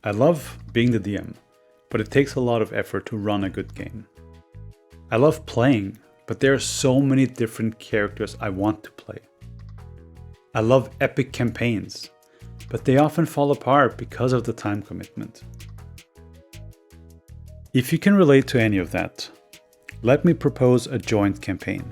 I love being the DM, but it takes a lot of effort to run a good game. I love playing, but there are so many different characters I want to play. I love epic campaigns, but they often fall apart because of the time commitment. If you can relate to any of that, let me propose a joint campaign.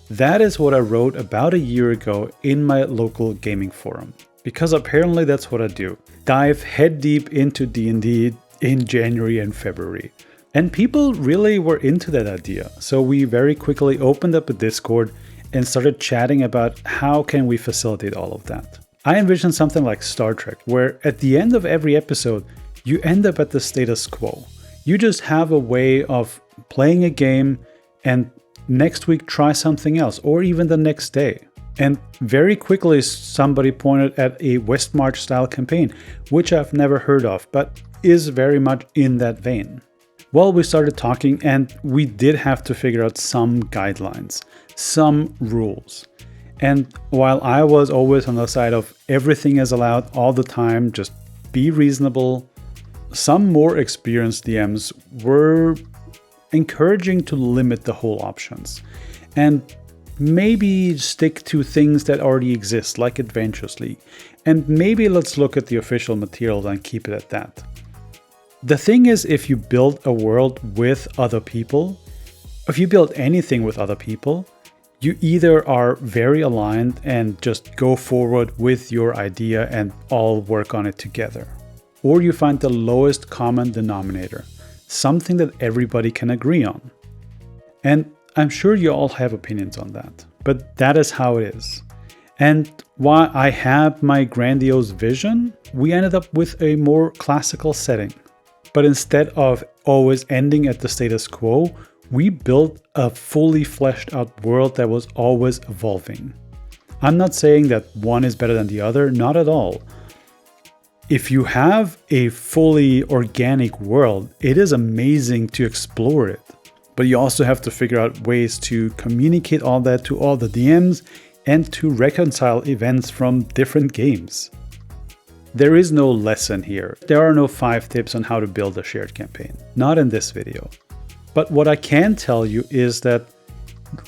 That is what I wrote about a year ago in my local gaming forum, because apparently that's what I do. Dive head deep into D&D in January and February. And people really were into that idea. So we very quickly opened up a Discord and started chatting about how can we facilitate all of that. I envision something like Star Trek, where at the end of every episode, you end up at the status quo. You just have a way of playing a game and next week try something else, or even the next day. And very quickly somebody pointed at a Westmarch style campaign, which I've never heard of, but is very much in that vein. Well, we started talking and we did have to figure out some guidelines, some rules. And while I was always on the side of everything is allowed all the time, just be reasonable, some more experienced DMs were encouraging to limit the whole options and maybe stick to things that already exist, like Adventures League. And maybe let's look at the official materials and keep it at that. The thing is, if you build a world with other people, if you build anything with other people, you either are very aligned and just go forward with your idea and all work on it together, or you find the lowest common denominator, something that everybody can agree on. And I'm sure you all have opinions on that, but that is how it is. And while I had my grandiose vision, we ended up with a more classical setting. But instead of always ending at the status quo, we built a fully fleshed out world that was always evolving. I'm not saying that one is better than the other, not at all. If you have a fully organic world, it is amazing to explore it. But you also have to figure out ways to communicate all that to all the DMs and to reconcile events from different games. There is no lesson here. There are no 5 tips on how to build a shared campaign. Not in this video. But what I can tell you is that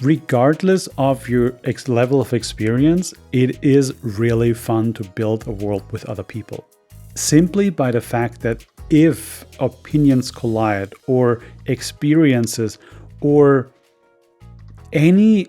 regardless of your level of experience, it is really fun to build a world with other people. Simply by the fact that if opinions collide or experiences or any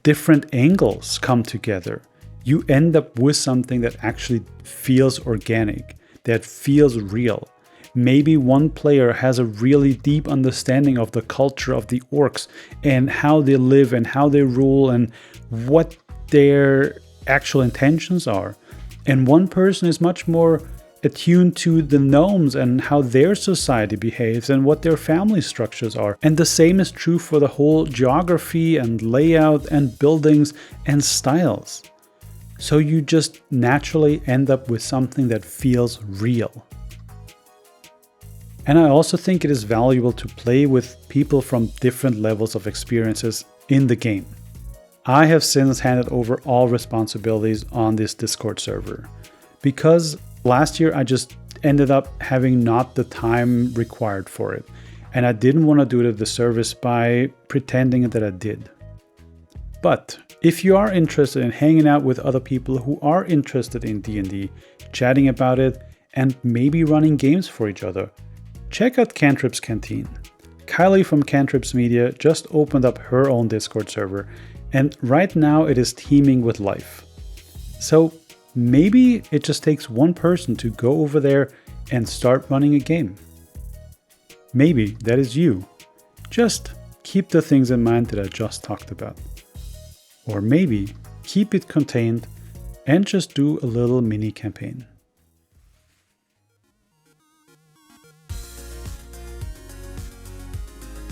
different angles come together, you end up with something that actually feels organic, that feels real. Maybe one player has a really deep understanding of the culture of the orcs and how they live and how they rule and what their actual intentions are. And one person is much more attuned to the gnomes and how their society behaves and what their family structures are. And the same is true for the whole geography and layout and buildings and styles. So you just naturally end up with something that feels real. And I also think it is valuable to play with people from different levels of experiences in the game. I have since handed over all responsibilities on this Discord server because last year I just ended up having not the time required for it. And I didn't want to do it a disservice by pretending that I did. But if you are interested in hanging out with other people who are interested in D&D, chatting about it, and maybe running games for each other, check out Cantrip's Canteen. Kylie from Cantrip's Media just opened up her own Discord server, and right now it is teeming with life. So maybe it just takes one person to go over there and start running a game. Maybe that is you. Just keep the things in mind that I just talked about. Or maybe keep it contained and just do a little mini campaign.